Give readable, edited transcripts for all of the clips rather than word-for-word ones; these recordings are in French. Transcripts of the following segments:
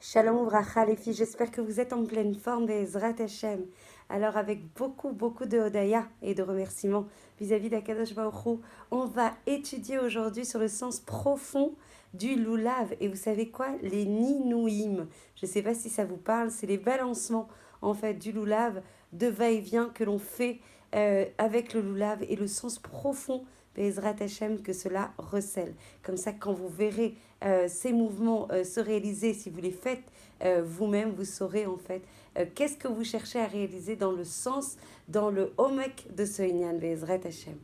Shalom Ouvracha les filles, j'espère que vous êtes en pleine forme, Bezrat Hashem. Alors avec beaucoup de hodaya et de remerciements vis-à-vis d'Akadosh Baruch Hu, on va étudier aujourd'hui sur le sens profond du loulav. Et vous savez quoi? Les ninouim. Je ne sais pas si ça vous parle, c'est les balancements en fait du loulav, de va-et-vient que l'on fait avec le loulav et le sens profond Bezrat Hashem que cela recèle. Comme ça, quand vous verrez ces mouvements se réaliser, si vous les faites vous-même, vous saurez en fait qu'est-ce que vous cherchez à réaliser dans le sens, dans le homek de ce Inyan Bezrat Hashem.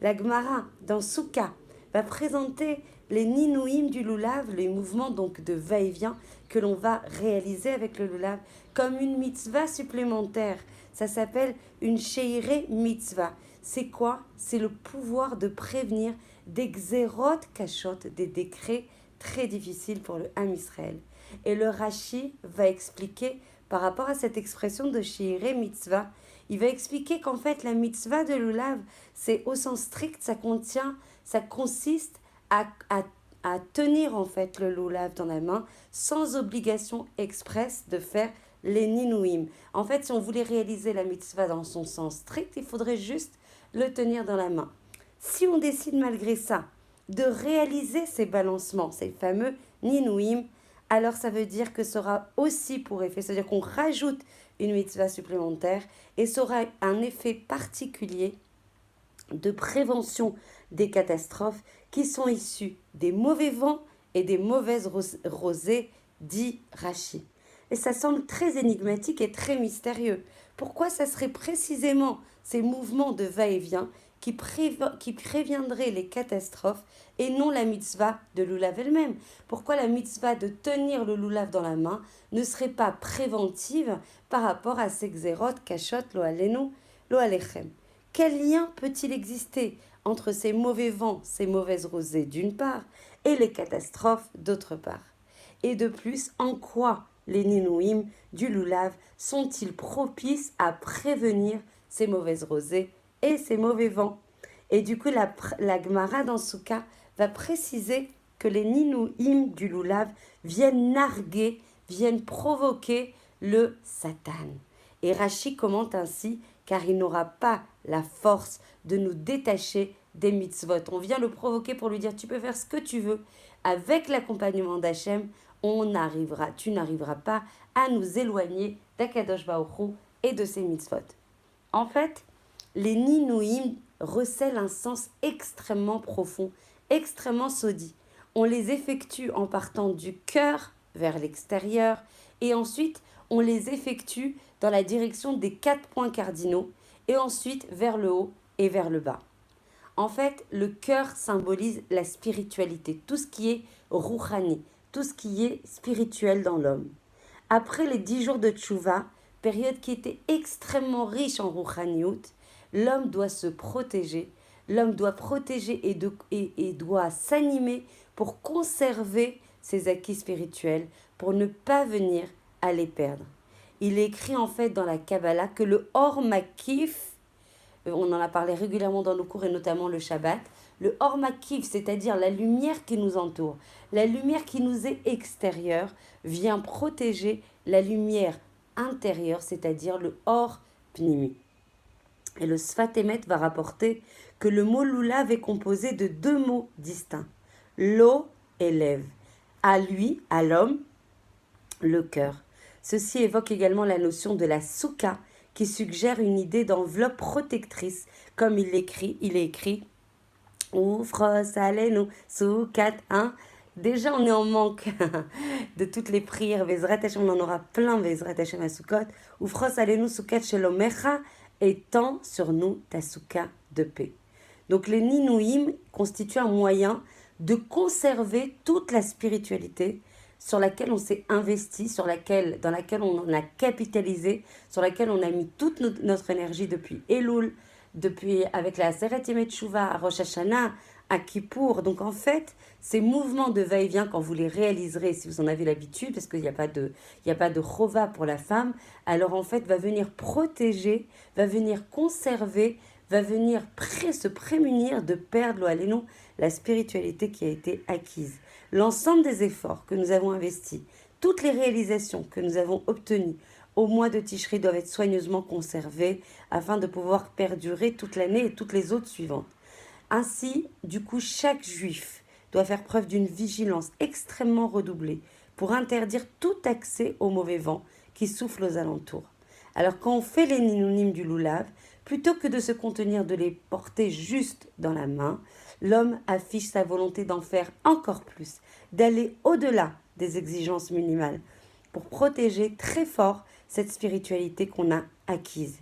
La Gemara, dans Souka, va présenter les ninouim du loulav, les mouvements donc de va-et-vient que l'on va réaliser avec le loulav, comme une mitzvah supplémentaire. Ça s'appelle une sheiré mitzvah. C'est quoi? C'est le pouvoir de prévenir des xérot kashot, des décrets très difficiles pour le Ham Israël. Et le Rashi va expliquer, par rapport à cette expression de sheiré mitzvah, il va expliquer qu'en fait la mitzvah de lulav, c'est au sens strict, ça consiste à tenir en fait le lulav dans la main sans obligation expresse de faire les ninouim. En fait, si on voulait réaliser la mitzvah dans son sens strict, il faudrait juste le tenir dans la main. Si on décide malgré ça de réaliser ces balancements, ces fameux ninouim, alors ça veut dire que ça aura aussi pour effet, c'est-à-dire qu'on rajoute une mitzvah supplémentaire et ça aura un effet particulier de prévention des catastrophes qui sont issues des mauvais vents et des mauvaises rosées, dit Rashi. Et ça semble très énigmatique et très mystérieux. Pourquoi ça serait précisément ces mouvements de va-et-vient qui préviendraient les catastrophes et non la mitzvah de l'oulav elle-même? Pourquoi la mitzvah de tenir le loulav dans la main ne serait pas préventive par rapport à ces xérot, kashot, lo alenu, lo alechem? Quel lien peut-il exister entre ces mauvais vents, ces mauvaises rosées d'une part, et les catastrophes d'autre part? Et de plus, en quoi les ninouim du loulav sont-ils propices à prévenir ces mauvaises rosées et ces mauvais vents? Et du coup, la Gemara dans Souka va préciser que les ninouim du loulav viennent narguer, viennent provoquer le Satan. Et Rashi commente ainsi, car il n'aura pas la force de nous détacher des mitzvot. On vient le provoquer pour lui dire, tu peux faire ce que tu veux. Avec l'accompagnement d'Hachem, tu n'arriveras pas à nous éloigner d'Akadosh Baruch Hu et de ses mitzvot. En fait, les ninouim recèlent un sens extrêmement profond, extrêmement saudi. On les effectue en partant du cœur vers l'extérieur et ensuite on les effectue dans la direction des 4 points cardinaux et ensuite vers le haut et vers le bas. En fait, le cœur symbolise la spiritualité, tout ce qui est rouhani, tout ce qui est spirituel dans l'homme. Après les 10 jours de tchouva, période qui était extrêmement riche en rouhaniout, l'homme doit se protéger, l'homme doit protéger et doit s'animer pour conserver ses acquis spirituels, pour ne pas venir à les perdre. Il est écrit en fait dans la Kabbalah que le Or Makif, on en a parlé régulièrement dans nos cours et notamment le Shabbat, le Or Makif, c'est-à-dire la lumière qui nous entoure, la lumière qui nous est extérieure, vient protéger la lumière intérieure, c'est-à-dire le Or Pnimi. Et le Sfat Emet va rapporter que le mot loulav est composé de 2 mots distincts, l'eau et l'ève. À lui, à l'homme, le cœur. Ceci évoque également la notion de la souka, qui suggère une idée d'enveloppe protectrice, comme il est écrit Oufros alenu soukat 1. Déjà, on est en manque de toutes les prières. Vezrat Hashem, on en aura plein, Vezrat Hashem à Sukkot. Oufros alenu soukat shelomecha, étend sur nous ta souka de paix. Donc, les ninouim constituent un moyen de conserver toute la spiritualité sur laquelle on s'est investi, dans laquelle on a capitalisé, sur laquelle on a mis toute notre énergie depuis Elul, avec la Aseret Yemei Teshuvah, à Rosh Hashanah, à Kippour. Donc en fait, ces mouvements de va-et-vient, quand vous les réaliserez, si vous en avez l'habitude, parce qu'il n'y a pas de chova pour la femme, alors en fait, va venir protéger, va venir conserver, va venir se prémunir de perdre, la spiritualité qui a été acquise. l'ensemble des efforts que nous avons investis, toutes les réalisations que nous avons obtenues au mois de Tishri doivent être soigneusement conservées afin de pouvoir perdurer toute l'année et toutes les autres suivantes. Ainsi, du coup, chaque juif doit faire preuve d'une vigilance extrêmement redoublée pour interdire tout accès au mauvais vent qui souffle aux alentours. Alors quand on fait les ninunim du loulav, plutôt que de se contenir de les porter juste dans la main, l'homme affiche sa volonté d'en faire encore plus, d'aller au-delà des exigences minimales pour protéger très fort cette spiritualité qu'on a acquise.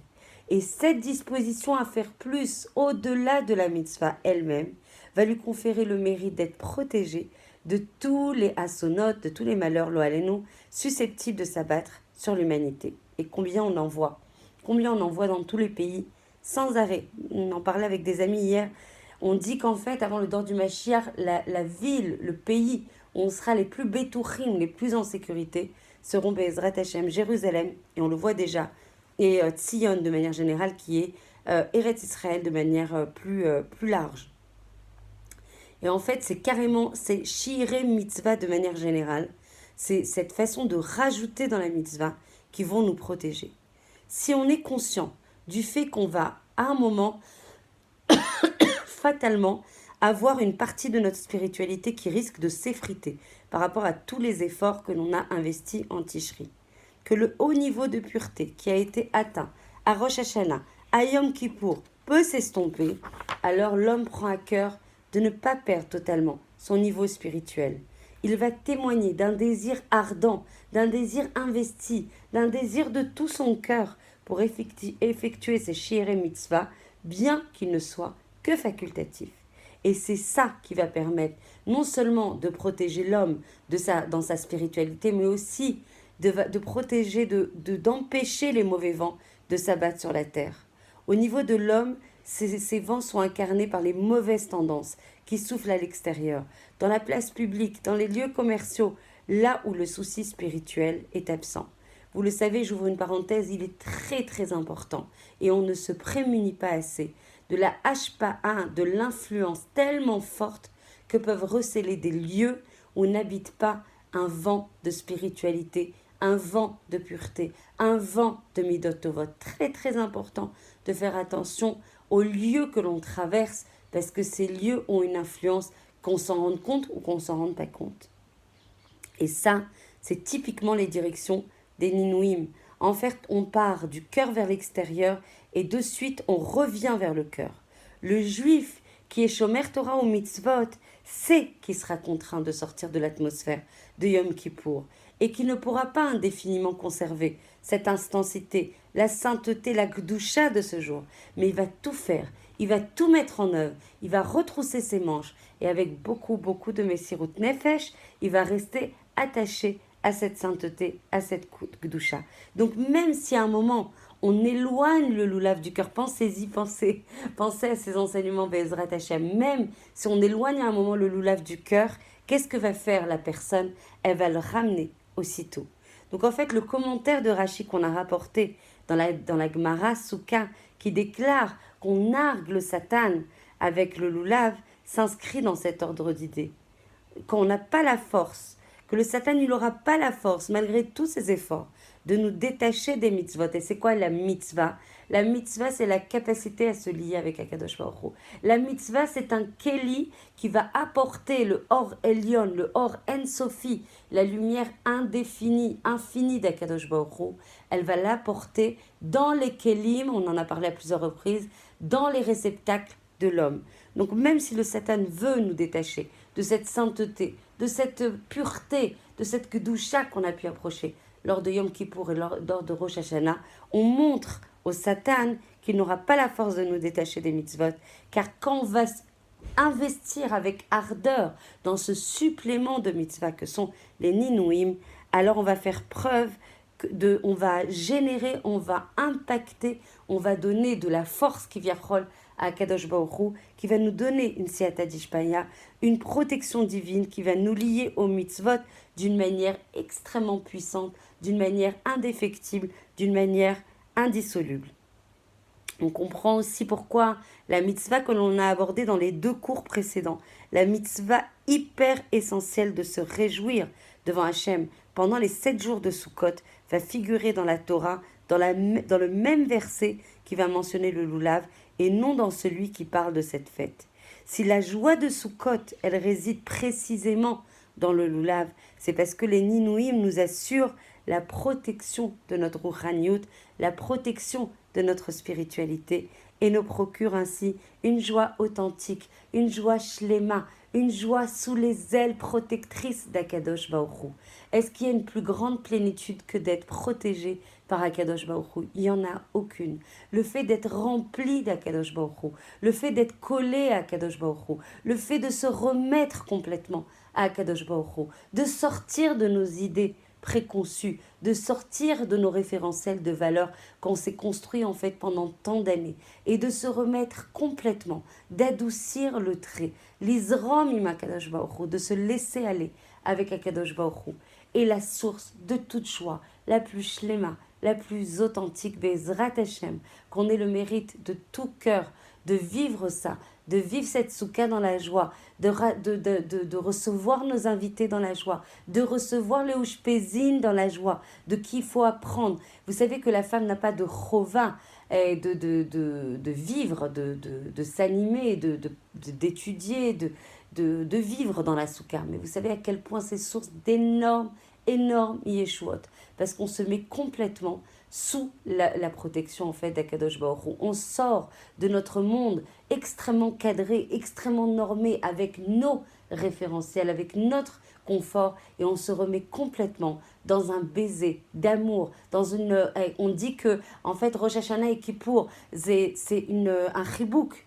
Et cette disposition à faire plus au-delà de la mitzvah elle-même va lui conférer le mérite d'être protégé de tous les assonotes, de tous les malheurs, lo alenu, susceptibles de s'abattre sur l'humanité. Et combien on en voit dans tous les pays, sans arrêt. On en parlait avec des amis hier. On dit qu'en fait, avant le dor du Mashiach, la ville, le pays où on sera les plus bétouchim, les plus en sécurité, seront Be'ezrat Hashem, Jérusalem, et on le voit déjà, et Tzion de manière générale, qui est Eretz Israël de manière plus large. Et en fait, c'est Shireh Mitzvah de manière générale. C'est cette façon de rajouter dans la mitzvah qui vont nous protéger. Si on est conscient du fait qu'on va, à un moment, fatalement, avoir une partie de notre spiritualité qui risque de s'effriter par rapport à tous les efforts que l'on a investis en Tishri, que le haut niveau de pureté qui a été atteint à Rosh Hashanah, à Yom Kippour, peut s'estomper, alors l'homme prend à cœur de ne pas perdre totalement son niveau spirituel. Il va témoigner d'un désir ardent, d'un désir investi, d'un désir de tout son cœur pour effectuer ses shireh mitzvah, bien qu'il ne soit que facultatif. Et c'est ça qui va permettre non seulement de protéger l'homme dans sa spiritualité, mais aussi de protéger, d'empêcher les mauvais vents de s'abattre sur la terre. Au niveau de l'homme, ces vents sont incarnés par les mauvaises tendances qui soufflent à l'extérieur, dans la place publique, dans les lieux commerciaux, là où le souci spirituel est absent. Vous le savez, j'ouvre une parenthèse, il est très très important et on ne se prémunit pas assez de la hashpa'a, de l'influence tellement forte que peuvent recéler des lieux où n'habite pas un vent de spiritualité, un vent de pureté, un vent de midot tovot. Très très important de faire attention aux lieux que l'on traverse parce que ces lieux ont une influence qu'on s'en rende compte ou qu'on s'en rende pas compte. Et ça, c'est typiquement les directions des Ninouim. En fait, on part du cœur vers l'extérieur et de suite, on revient vers le cœur. Le juif qui est Shomer Torah ou Mitzvot sait qu'il sera contraint de sortir de l'atmosphère de Yom Kippour et qu'il ne pourra pas indéfiniment conserver cette intensité, la sainteté, la gdusha de ce jour. Mais il va tout faire, il va tout mettre en œuvre, il va retrousser ses manches et avec beaucoup de Messirut Nefesh, il va rester attaché à cette sainteté, à cette gdusha. Donc même si à un moment, on éloigne le loulav du cœur, pensez-y, pensez à ces enseignements Be'ezrat Hashem. Même si on éloigne à un moment le loulav du cœur, qu'est-ce que va faire la personne? Elle va le ramener aussitôt. Donc en fait, le commentaire de Rashi qu'on a rapporté dans la Gemara Souka, qui déclare qu'on nargue le Satan avec le loulav, s'inscrit dans cet ordre d'idées. Quand on n'a pas la force, que le Satan il n'aura pas la force, malgré tous ses efforts, de nous détacher des mitzvot. Et c'est quoi la mitzvah? La mitzvah, c'est la capacité à se lier avec Akadosh Baruch Hu. La mitzvah, c'est un keli qui va apporter le or Elion, le or En Sofi, la lumière indéfinie, infinie d'Akadosh Baruch Hu. Elle va l'apporter dans les kelim, on en a parlé à plusieurs reprises, dans les réceptacles de l'homme. Donc même si le Satan veut nous détacher de cette sainteté, de cette pureté, de cette kedusha qu'on a pu approcher lors de Yom Kippour et lors de Rosh Hashanah, on montre au Satan qu'il n'aura pas la force de nous détacher des mitzvot, car quand on va investir avec ardeur dans ce supplément de mitzvah que sont les ninouim, alors on va faire preuve on va générer, on va impacter, on va donner de la force qui vient à Kadosh Baruch Hu, qui va nous donner une siyata dishpaya, une protection divine qui va nous lier au mitzvot d'une manière extrêmement puissante, d'une manière indéfectible, d'une manière indissoluble. On comprend aussi pourquoi la mitzvah que l'on a abordée dans les 2 cours précédents, la mitzvah hyper essentielle de se réjouir devant Hachem pendant les 7 jours de Sukkot, va figurer dans la Torah, dans le même verset qui va mentionner le Lulav, et non dans celui qui parle de cette fête. Si la joie de Sukkot, elle réside précisément dans le Lulav, c'est parce que les Ninouim nous assurent la protection de notre Rouhaniout, la protection de notre spiritualité, et nous procurent ainsi une joie authentique, une joie shlema, une joie sous les ailes protectrices d'Akadosh Baruch Hu. Est-ce qu'il y a une plus grande plénitude que d'être protégé par Akadosh Baruch Hu? Il n'y en a aucune. Le fait d'être rempli d'Akadosh Baruch Hu, le fait d'être collé à Akadosh Baruch Hu, le fait de se remettre complètement à Akadosh Baruch Hu, de sortir de nos idées préconçues, de sortir de nos référentiels de valeurs qu'on s'est construit en fait pendant tant d'années, et de se remettre complètement, d'adoucir le trait, l'Isrom im Akadosh Baruch Hu, de se laisser aller avec Akadosh Baruch Hu, est la source de toute joie, la plus shlema, la plus authentique, Bezrat Hashem, qu'on ait le mérite de tout cœur de vivre ça, de vivre cette soukha dans la joie, de recevoir nos invités dans la joie, de recevoir le Ushpezin dans la joie, de qui il faut apprendre. Vous savez que la femme n'a pas de chova, de vivre, de s'animer, d'étudier, de vivre dans la soukha. Mais vous savez à quel point c'est source d'énormes yeshuot, parce qu'on se met complètement sous la protection en fait d'Akadosh Baruch Hu. On sort de notre monde extrêmement cadré, extrêmement normé, avec nos référentiels, avec notre confort, et on se remet complètement dans un baiser d'amour, on dit que en fait Rosh Hashanah et Kippour c'est un chibouk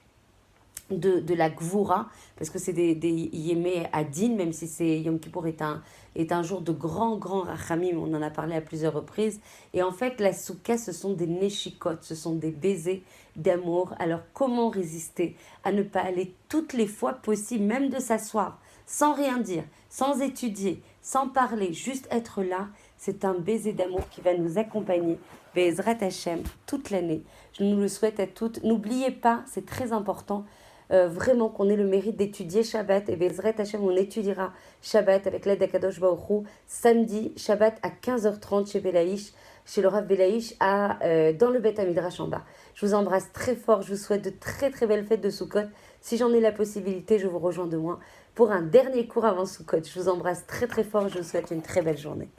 de la Gvoura, parce que c'est des Yémé Adin, même si Yom Kippour est un jour de grand rachamim, on en a parlé à plusieurs reprises. Et en fait, la Souka, ce sont des neshikot, ce sont des baisers d'amour. Alors, comment résister à ne pas aller toutes les fois possibles, même de s'asseoir, sans rien dire, sans étudier, sans parler, juste être là? C'est un baiser d'amour qui va nous accompagner, Be'ezrat Hashem, toute l'année. Je nous le souhaite à toutes. N'oubliez pas, c'est très important, vraiment qu'on ait le mérite d'étudier Shabbat, et Bezrat Hashem, on étudiera Shabbat avec l'aide d'Akadosh Baruch Hu, samedi, Shabbat à 15h30 chez Belaïch, chez le Rav Belaïch, dans le Beth Midrash en bas. Je vous embrasse très fort, je vous souhaite de très très belles fêtes de Sukkot. Si j'en ai la possibilité, je vous rejoins de moi pour un dernier cours avant Sukkot. Je vous embrasse très très fort, je vous souhaite une très belle journée.